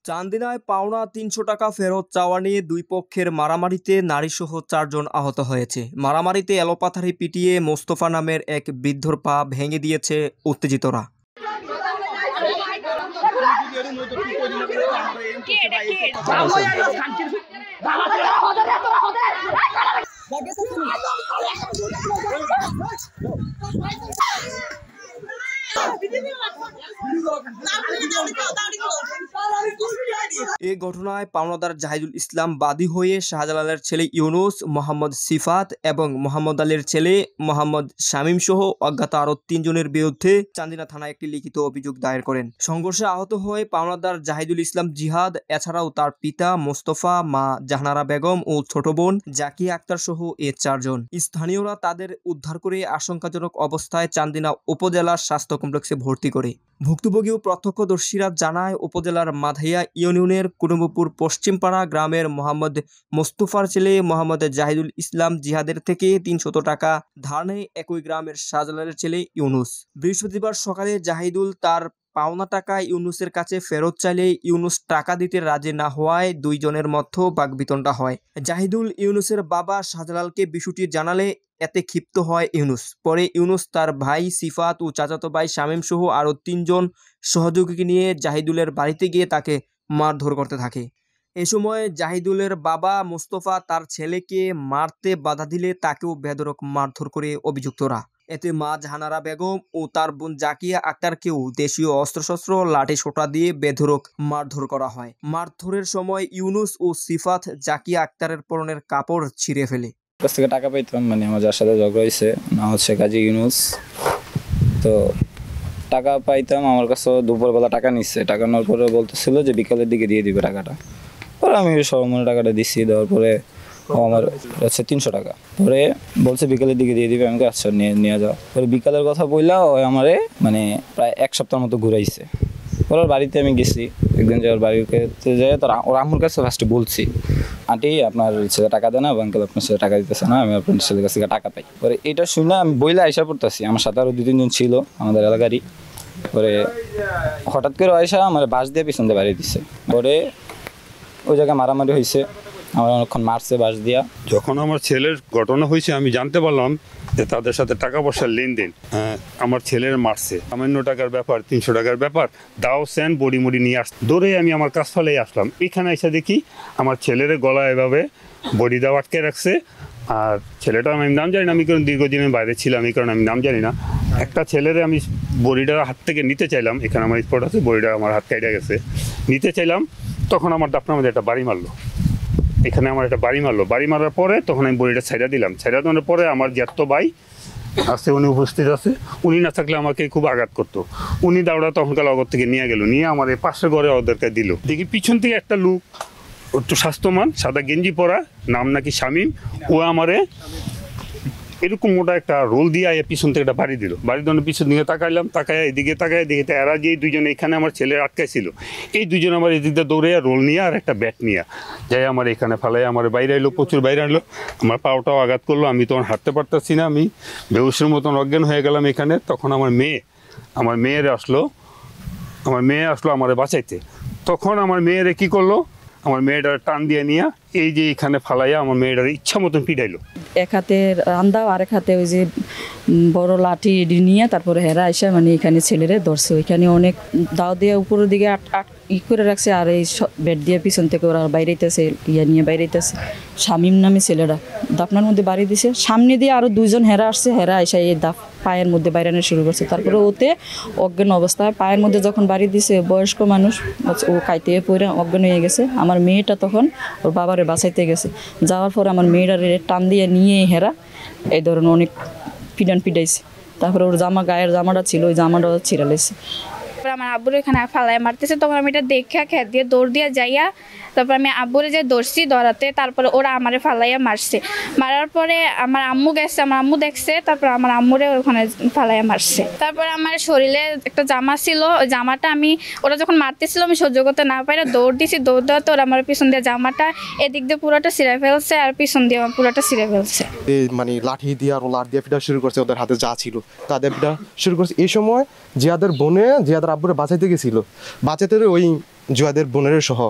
চান্দিনায় পাওনা ৩০০ টাকা ফেরত চাওয়া নিয়ে দুই পক্ষের মারামারিতে নারীসহ ৪ জন আহত হয়েছে। মারামারিতে এলোপাথারি পিটিয়ে মোস্তফা নামের এক বৃদ্ধর পা ভেঙে দিয়েছে উত্তেজিতরা। এই ঘটনায় পাওনাদার জাহিদুল ইসলাম বাদী হয়ে শাহজালালের ছেলে ইউনুস, মোহাম্মদ সিফাত এবং মোহাম্মদ আলীর ছেলে মোহাম্মদ শামীম সহ অজ্ঞাত আরো ৩ জনের বিরুদ্ধে চান্দিনা থানায় একটি লিখিত অভিযোগ দায়ের করেন। সংঘর্ষে আহত হয়ে পাওনাদার জাহিদুল ইসলাম জিহাদ এছাড়াও তার পিতা মোস্তফা, মা জাহানারা বেগম ও ছোট বোন জাকিয়া আক্তার সহ ৪ জন। স্থানীয়রা তাদের উদ্ধার করে আশঙ্কাজনক অবস্থায় চান্দিনা উপজেলা স্বাস্থ্য কমপ্লেক্সে ভর্তি করে। ভুক্তভোগী ও প্রত্যক্ষদর্শীরা জানায়, উপজেলার মাধাইয়া ইউনিয়নের কুটুম্বপুর পশ্চিমপাড়া গ্রামের মোহাম্মদ মোস্তফার ছেলে মোহাম্মদ জাহিদুল ইসলাম জিহাদের থেকে ৩০০ টাকা ধার নেয় একই গ্রামের শাহজালালের ছেলে ইউনুস। বৃহস্পতিবার সকালে জাহিদুল তার পাওনা টাকা ইউনুসের কাছে ফেরত চাইলে ইউনুস টাকা দিতে রাজি না হওয়ায় ২ জনের মধ্যে বাকবিতণ্ডা হয়। জাহিদুল ইউনুসের বাবা শাহজালালকে বিষয়টি জানালে এতে ক্ষিপ্ত হয় ইউনুস। পরে ইউনুস তার ভাই সিফাত ও চাচাতো ভাই শামীম সহ আরো ৩ জন সহযোগীকে নিয়ে জাহিদুলের বাড়িতে গিয়ে তাকে মারধর করতে থাকে। এ সময় জাহিদুলের বাবা মোস্তফা তার ছেলেকে মারতে বাধা দিলে তাকেও বেধড়ক মারধর করে অভিযুক্তরা। এতে মা জাহানারা বেগম ও তার বোন জাকিয়া আক্তারকেও দেশীয় অস্ত্রশস্ত্র লাঠি সোঁটা দিয়ে বেধড়ক মারধর করা হয়। মারধরের সময় ইউনুস ও সিফাত জাকিয়া আক্তারের পরনের কাপড় ছিঁড়ে ফেলে। কাছ থেকে টাকা পাইতাম, মানে আমার যার সাথে ঝগড়া হয়েছে না হচ্ছে কাজী ইউনুস, তো টাকা পাইতাম। আমার কাছে দুপুরবেলা টাকা নিচ্ছে, টাকা নেওয়ার পরে বলতেছিল যে বিকালের দিকে দিয়ে দিবে টাকাটা। পরে আমি সবমনে টাকাটা দিচ্ছি, দেওয়ার পরে আমার হচ্ছে ৩০০ টাকা, পরে বলছে বিকালের দিকে দিয়ে দিবে। আমাকে আচ্ছা নিয়ে যাও। পরে বিকালের কথা বললা ওই আমারে মানে প্রায় ১ সপ্তাহের মতো ঘুরাইছে। ওর বাড়িতে আমি গেছি একদিন, যে ওর বাড়িতে যাই, তোর ওর আম্মুর কাছে ফার্স্টে বলছি, আন্টি আপনার ছেলে টাকা দেয় না, আঙ্কেল আপনার ছেলে টাকা দিতেছে না, আমি আপনার ছেলের কাছ থেকে টাকা পাই। পরে এটা শুনে আমি বইলে আইসা পড়তেছি, আমার সাথে আরও ২-৩ জন ছিল আমাদের এলাকারই। পরে হঠাৎ করে আইসা আমার বাঁশ দিয়ে পিছন দিয়ে বাড়ি দিচ্ছে। পরে ওই জায়গায় মারামারি হয়েছে, আমার অনেকক্ষণ মারছে বাঁশ দিয়া। যখন আমার ছেলের ঘটনা হয়েছে আমি জানতে পারলাম যে তাদের সাথে টাকা পয়সার লেনদেন। আমার ছেলের মারছে, সামান্য টাকার ব্যাপার, ৩০০ টাকার ব্যাপার, দাও সেন বড়ি মুড়ি নিয়ে আসছে। দৌড়ে আমি আমার কাজ ফেলেই আসলাম। এখানে এসে দেখি আমার ছেলের গলায় এভাবে বড়ি দাও আটকে রাখছে। আর ছেলেটা আমি নাম জানি না, আমি কারণ দীর্ঘদিনের বাইরে ছিলাম, এই কারণে আমি নাম জানি না। একটা ছেলেরে আমি বড়িটা হাত থেকে নিতে চাইলাম, এখানে আমার স্পট আছে, বড়িটা আমার হাত কেটে গেছে, নিতে চাইলাম, তখন আমার ডাক্তার মধ্যে একটা বাড়ি মারলো। এখানে আমার একটা বাড়ি মারার পরে তখন আমি বড়িটা ছাইড়া দিলাম। ছাইড়া দেওয়ার পরে আমার জ্যাঠতো ভাই আছে, উনি উপস্থিত আছে, উনি না থাকলে আমাকে খুব আঘাত করতো। উনি দাওড়া তখনকার লগর থেকে নিয়ে গেল, নিয়ে আমার এই পাশের ঘরে ওদেরকে দিল। দেখি পিছন থেকে একটা লোক একটু স্বাস্থ্যমান, সাদা গেঞ্জি পরা, নাম নাকি শামীম, ও আমারে এরকম মোটা একটা রোল দিয়ে পিছন থেকে একটা বাড়ি দিল। বাড়ি দেওয়ার পিছন দিকে তাকাইলাম, তাকায় এদিকে তাকায় দেখি এরা যে ২ জন এখানে আমার ছেলে আটকাইছিল, এই ২ জন আমার এদিকটা দৌড়ে রোল নিয়ে আর একটা ব্যাট নিয়ে যাই আমার এখানে ফেলাই আমার বাইরে এলো, প্রচুর বাইরে আনলো। আমার পাওটাও আঘাত করলো, আমি তখন হাঁটতে পারতেছি না, আমি বেহুশের মতন অজ্ঞান হয়ে গেলাম এখানে। তখন আমার মেয়ে আসলো আমার বাঁচাইতে। তখন আমার মেয়েরে কি করলো, আমার মেয়েটার টান দিয়ে নিয়ে এই যে এখানে ফালাইয়া আমার মেয়েটার ইচ্ছা মতন পিটাইলো। এক হাতে রান্দাও, আরেক হাতে ওই যে বড় লাঠি নিয়ে তারপরে হেরা এসে মানে এখানে ছেলেরে ধরছে। ওইখানে অনেক দাও দিয়ে উপরের দিকে করে রাখছে, আর এই বেড দিয়ে পিছন থেকে ওরা বাইরেতেছে, নিয়ে বাইরেতেছে। শামীম নামে ছেলেরা দাপনার মধ্যে বাড়ি দিছে। সামনে দিয়ে আরও ২ জন হেরা আসছে, হেরা এসে এই পায়ের মধ্যে বাইরানো শুরু করছে। তারপরে ওতে অজ্ঞান অবস্থায় পায়ের মধ্যে যখন বাড়ি দিছে, বয়স্ক মানুষ, ও কাইতে পড়ে অজ্ঞান হয়ে গেছে। আমার মেয়েটা তখন ওর বাবারে বাঁচাইতে গেছে, যাওয়ার পরে আমার মেয়েটার টান দিয়ে নিয়ে হেরা এই ধরনের অনেক পিটাইছে। তারপরে ওর গায়ের জামাটা ছিল, ওই জামাটা ছিঁড়ালেছে। তারপর আমার আব্বুর এখানে ফালায় মারতেছে, তখন আমি এটা দেখে খেত দিয়ে দৌড় দিয়ে যাইয়া তারপর আমি আব্বুরে যে ধরছি ধরাতে, তারপরে ওরা আমারে ফালাইয়া মারছে। মারার পরে আমার আম্মু গেছে, আমার আম্মু দেখছে, তারপর আমার আম্মুরে ওখানে ফালাইয়া মারছে। তারপরে আমার শরীরে একটা জামা ছিল, ওই জামাটা আমি ওরা যখন মারতেছিল আমি সহ্য করতে না পারে দৌড় দিছি, দৌড় দেওয়াতে ওরা আমার পিছন দিয়ে জামাটা এদিক দিয়ে পুরোটা ছিঁড়ে ফেলছে আর পিছন দিয়ে আমার পুরোটা ছিঁড়ে ফেলছে। মানে লাঠি দিয়ে আর লাঠ দিয়ে পিটা শুরু করছে, ওদের হাতে যা ছিল তাদের পিটা শুরু করছে। এই সময় জিয়াদের বোনে জিয়াদের আব্বুরে বাঁচাইতে গেছিল, বাঁচাতে ওই জিয়াদের বোনের সহ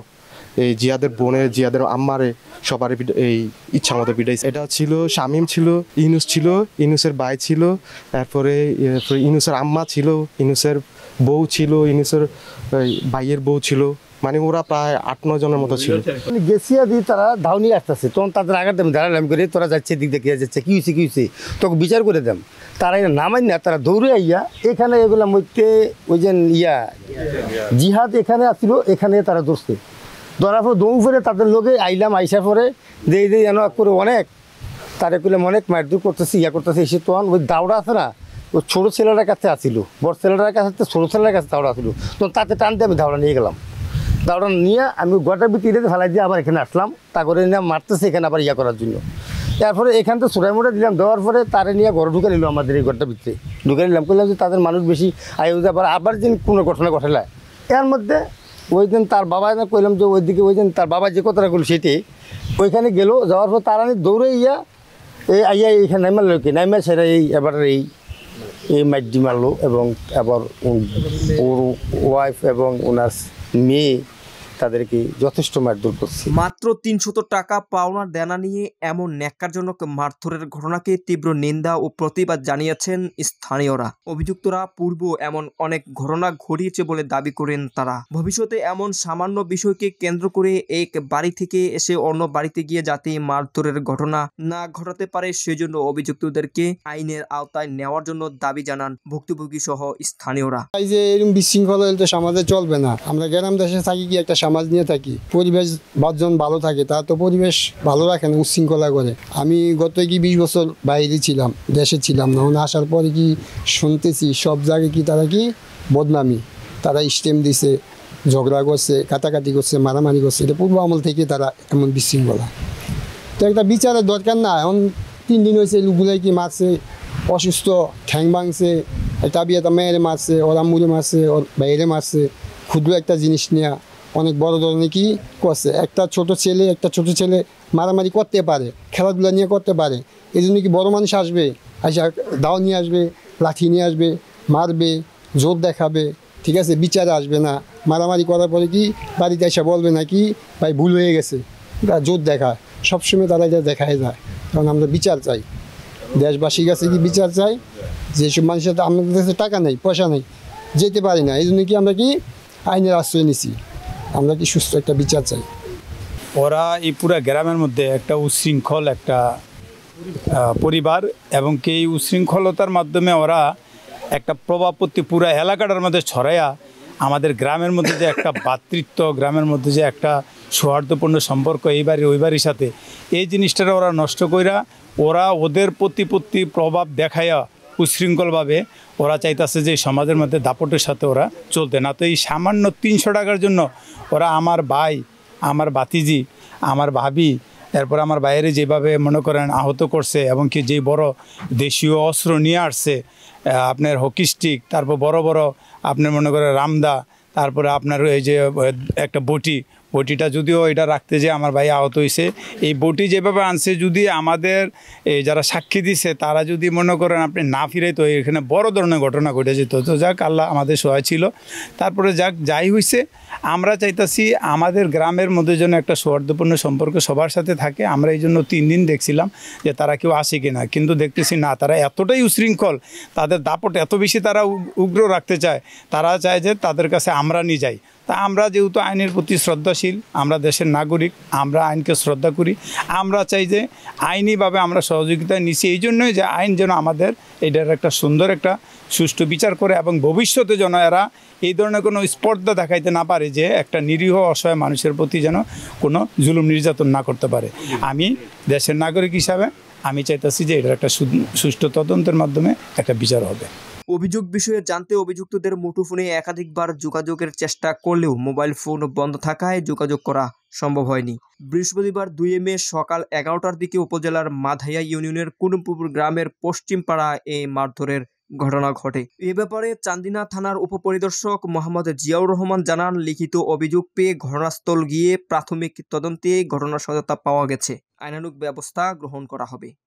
এই জিয়াদের বোনের জিয়াদের আম্মারে সবারই এই ইচ্ছা মতো পিটাইছে। এটা ছিল শামীম ছিল, ইনুস ছিল, ইনুসের ভাই ছিল, তারপরে ইনুসের আম্মা ছিল, ইনুসের বউ ছিল, ইনুসের ভাইয়ের বউ ছিল, মানে ওরা প্রায় 8-9 জনের মতো ছিল। গেছিয়া দিয়ে তারা ধাউনি আসতেছে, তখন তাদের আগে দেম দাঁড়ালাম করে তোরা যাচ্ছে দিক দেখে যাচ্ছে কী হয়েছে তোকে বিচার করে দেম। তারা এটা নামাই না, তারা দৌড়ে আইয়া এখানে এগুলা মধ্যে ওই যে জিহাদ এখানে আসছিল, এখানে তারা ধরছে, ধরার পর দৌড় ফেরে তাদের লোকে আইলাম, আইসার পরে দিয়ে যেন করে অনেক তারা করলাম অনেক মারধর করতেছে, করতেছে। এসে তখন ওই দাওড়া আছে না, ওই ছোটো ছেলেটার কাছে আসছিল, বড় ছেলেটার কাছে ছোটো ছেলেটার কাছে দাওড়া আসছিল, তখন তাতে টানতে আমি দাওড়া নিয়ে গেলাম। দাওড়া নিয়ে আমি গোটার ভিতরে ফেলাই দিয়ে আবার এখানে আসলাম, তা করে নিয়ে মারতেছে এখানে আবার করার জন্য। তারপরে এখান থেকে ছোটাই মোটা দিলাম, দেওয়ার পরে তারে নিয়ে ঘরে ঢুকে নিল, আমাদের এই ঘরটার ভিতরে ঢুকে নিলাম, করলাম যে তাদের মানুষ বেশি আবার যেন কোনো ঘটনা ঘটালায়। এর মধ্যে ওই দিন তার বাবা কইলাম যে ওইদিকে ওই দিন তার বাবা যে কথাটা করলো সেটি ওইখানে গেল, যাওয়ার পর তারা দৌড়ে আইয়া এইখানে নাইমার লোকে নাইমা সেটা এবার এই মাইডি মারলো, এবং আবার ওর ওয়াইফ এবং ওনার মেয়ে তাদেরকে যথেষ্ট মারধর করছে। মাত্র 300 টাকা পাওনা দেনা নিয়ে এমন ন্যাক্কারজনক মারধরের ঘটনাকে তীব্র নিন্দা ও প্রতিবাদ জানিয়েছেন স্থানীয়রা। অভিযুক্তরা পূর্ব এমন অনেক ঘটনা ঘটিয়েছে বলে দাবি করেন তারা। ভবিষ্যতে এমন সামান্য বিষয়কে কেন্দ্র করে এক বাড়ি থেকে এসে অন্য বাড়িতে গিয়ে যাতে মারধরের ঘটনা না ঘটাতে পারে সেজন্য অভিযুক্তদেরকে আইনের আওতায় নেওয়ার জন্য দাবি জানান ভুক্তভোগী সহ স্থানীয়রা। এই যে এরকম বিশৃঙ্খলা তো সমাজে চলবে না। আমরা গ্রাম দেশে থাকি, কি একটা সমাজ নিয়ে থাকি, পরিবেশ বাদজন ভালো থাকে, তা তো পরিবেশ ভালো রাখে না, উচ্ছৃঙ্খলা করে। আমি গত 20 বছর বাইরে ছিলাম, দেশে ছিলাম না, আসার পরে কি শুনতেছি সব জায়গায় কি তারা কি বদনামি, তারা স্টেম দিছে, ঝগড়া করছে, কাটাকাটি করছে, মারামারি করছে। এটা পূর্ব আমল থেকে তারা এমন বিশৃঙ্খলা। তো একটা বিচারের দরকার না। এখন 3 দিন হয়েছে লোকগুলাই কি মারছে, অসুস্থ, ঠ্যাং ভাঙছে, একটা বিয়েটা মেয়েরে মারছে, ওর আম্মুরে মারছে, ওর বাইরে মারছে, ক্ষুদ্র একটা জিনিস নেওয়া অনেক বড় ধরনের কি করছে। একটা ছোট ছেলে মারামারি করতে পারে, খেলাধুলা নিয়ে করতে পারে, এই জন্য কি বড় মানুষ আসবে, আসা দাও নিয়ে আসবে, লাঠি নিয়ে আসবে, মারবে, জোর দেখাবে, ঠিক আছে, বিচারে আসবে না। মারামারি করার পরে কি বাড়িতে এসে বলবে না কি ভাই ভুল হয়ে গেছে, জোর দেখায়, সবসময় তারা এটা দেখায় যায়। কারণ আমরা বিচার চাই, দেশবাসীর কাছে কি বিচার চাই। যেসব মানুষের আমাদের কাছে টাকা নেই, পয়সা নেই, যেতে পারি না, এই জন্য কি আমরা কি আইনের আশ্রয় নিছি, আমরা কি সুস্থ একটা বিচার চাই। ওরা এই পুরা গ্রামের মধ্যে একটা উচ্ছৃঙ্খল একটা পরিবার, এবং কি এই উচ্ছৃঙ্খলতার মাধ্যমে ওরা একটা প্রভাব প্রতি পুরা এলাকাটার মধ্যে ছড়াইয়া আমাদের গ্রামের মধ্যে যে একটা ভ্রাতৃত্ব, গ্রামের মধ্যে যে একটা সৌহার্দ্যপূর্ণ সম্পর্ক এই বাড়ি ওই বাড়ির সাথে, এই জিনিসটা ওরা নষ্ট কইরা ওরা ওদের প্রতি প্রভাব দেখাইয়া উচ্ছৃঙ্খলভাবে ওরা চাইতেছে যে সমাজের মধ্যে দাপটের সাথে ওরা চলতে না। তো এই সামান্য 300 টাকার জন্য ওরা আমার ভাই, আমার ভাতিজি, আমার ভাবি, এরপর আমার বাইরে যেভাবে মনে করেন আহত করছে, এবং কি যে বড় দেশীয় অস্ত্র নিয়ে আসছে, আপনার হকি স্টিক, তারপর বড় বড় আপনার মনে করেন রামদা, তারপরে আপনার এই যে একটা বটিটা যদিও এটা রাখতে যে আমার ভাই আহত হয়েছে, এই বটি যেভাবে আনছে যদি আমাদের এই যারা সাক্ষী দিছে তারা যদি মনে করেন আপনি না ফিরে, তো এখানে বড় ধরনের ঘটনা ঘটে যেত। তো যাক, আল্লাহ আমাদের সহায় ছিল। তারপরে যাই হয়েছে, আমরা চাইতাছি আমাদের গ্রামের মধ্যে যেন একটা সৌহার্দ্যপূর্ণ সম্পর্ক সবার সাথে থাকে। আমরা এই জন্য 3 দিন দেখছিলাম যে তারা কেউ আসে কিনা, কিন্তু দেখতেছি না, তারা এতটাই উশৃঙ্খল, তাদের দাপট এত বেশি তারা উগ্র রাখতে চায়, তারা চায় যে তাদের কাছে আমরা নিয়ে যাই। তা আমরা যেহেতু আইনের প্রতি শ্রদ্ধাশীল, আমরা দেশের নাগরিক, আমরা আইনকে শ্রদ্ধা করি, আমরা চাই যে আইনিভাবে আমরা সহযোগিতা নিচ্ছি, এই জন্যই যে আইন যেন আমাদের এটার একটা সুন্দর একটা সুষ্ঠু বিচার করে, এবং ভবিষ্যতে যেন এরা এই ধরনের কোনো স্পর্ধা দেখাইতে না পারে যে একটা নিরীহ অসহায় মানুষের প্রতি যেন কোনো জুলুম নির্যাতন না করতে পারে। আমি দেশের নাগরিক হিসাবে আমি চাইতেছি যে এটার একটা সুষ্ঠু তদন্তের মাধ্যমে একটা বিচার হবে। অভিযোগ বিষয়ে জানতে অভিযুক্তদের মুঠোফোনে একাধিকবার যোগাযোগের চেষ্টা করলেও মোবাইল ফোন বন্ধ থাকায় যোগাযোগ করা সম্ভব হয়নি। বৃহস্পতিবার 2 মে সকাল 11টার দিকে উপজেলার মাধাইয়া ইউনিয়নের কুনুমপুর গ্রামের পশ্চিম পাড়া এই মারধরের ঘটনা ঘটে। এ ব্যাপারে চান্দিনা থানার উপপরিদর্শক মোহাম্মদ জিয়াউর রহমান জানান, লিখিত অভিযোগ পেয়ে ঘটনাস্থল গিয়ে প্রাথমিক তদন্তে ঘটনার সত্যতা পাওয়া গেছে। আইনানুগ ব্যবস্থা গ্রহণ করা হবে।